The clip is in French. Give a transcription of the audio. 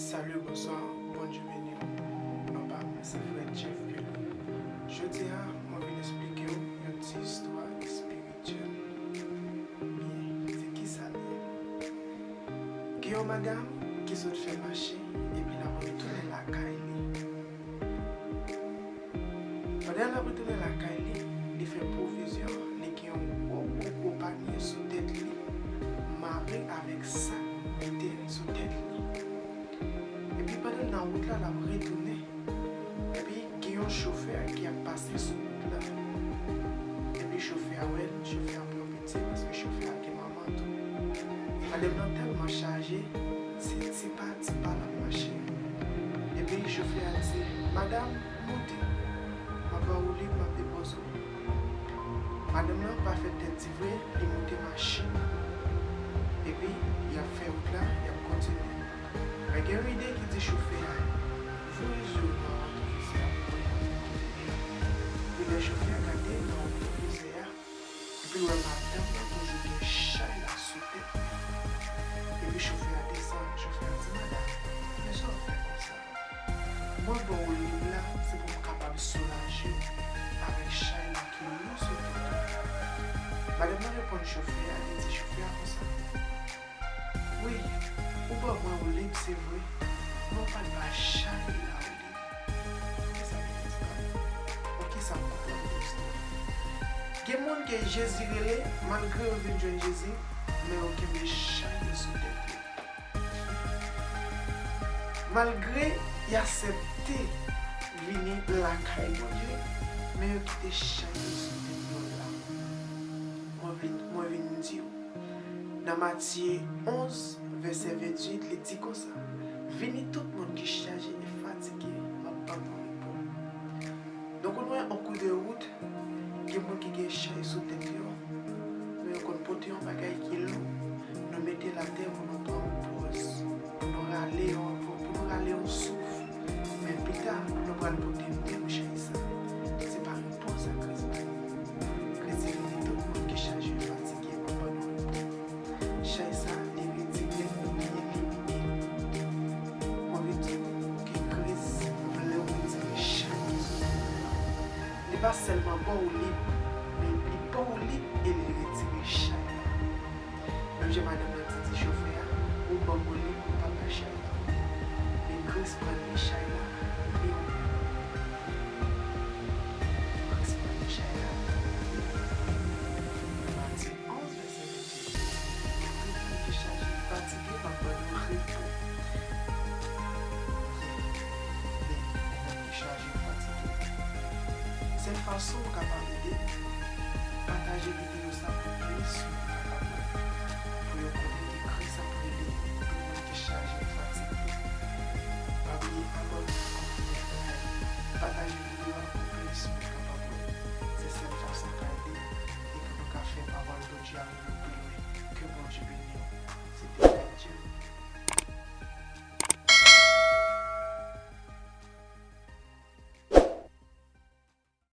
Salut, bonsoir, bon Dieu béni. Non pas, c'est Fred Jeff Pelou. Je dis à moi vais expliquer une petite histoire spirituelle. Bien, c'est qui ça lié? Guillaume madame qui s'est fait marcher et puis la retourné la caille. Pendant la retourné la caille, il fait provision, il qui ont gros panier sous tête lui, maré avec ça, mettez sous tête lui. Et puis pendant la route là, la retourné. Et puis il y a un chauffeur qui a passé sur route là. Et puis chauffeur ouais, chauffeur un peu petit parce que chauffeur qui maman tout. Madame non tellement chargé, c'est pas la machine. Et puis le chauffeur a dit, Madame, montez. Ma pas roulé, ma dépose. Madame n'a pas fait tête d'ivrer, il monte machine. Et puis il a fait route là, il a continué. Mais il y a une idée qui dit chauffeur, vous les yeux puis le chauffeur a gardé dans le viseur. Et puis le matin, il a toujours des chats là sous tête. Et puis le chauffeur a descendu, le chauffeur a dit, Madame, mais ça on fait comme ça. Moi, bon, au livre là, c'est pour me capable de soulager avec chat là qui est lourd sous tête. Madame a répondu au chauffeur, elle dit, chauffeur comme ça. Oui, ou pas moi au livre, c'est vrai. Non, pas de chat là au livre. Qu'est-ce que ça veut dire? Ok, ça me comprend l'histoire. Il y a des gens qui Jésus relé, malgré le vin de Jésus, mais aucun chat sous tête. Malgré il accepté venir la caille de Dieu, mais il quitté chat sous tête là. Moi viens dire dans Matthieu 11 verset 28, il dit comme ça. Venez tout le monde qui est chargé et fatigué, ma pas pour répondre. Donc on a un coup de route, il y a des gens qui sont chargés sous tête, mais on porte un bagage qui est lourd, nous mettons la terre pour nous prendre une pause, pour nous râler on souffle, mais plus tard, nous allons porter une terre chez ça. C'est pas une pause à Christ. Christ est tout le monde qui est chargé et fatigué, ma pas pour répondre. Chez ça, pas seulement bon au lit, mais il bon au lit et il retire chat. Même j'ai madame la petite chauffeur, ou bon au lit pour papa chat. Mais Chris prend les chats là, et Chris prend les chats là. Matthieu 11 verset 28. Tout le monde qui est chargé, fatigué, ma bonne repos. Cette façon capable d'aider, partager les vidéos ça pour plus pour le connaître écrit ça pour aider tout le monde qui est chargé et fatigué. Pas oublier partager les vidéos pour plus pour capable. C'est cette façon qu'à aider et que nous avons fait parole de Dieu à nous plus loin que bon Dieu bénisse.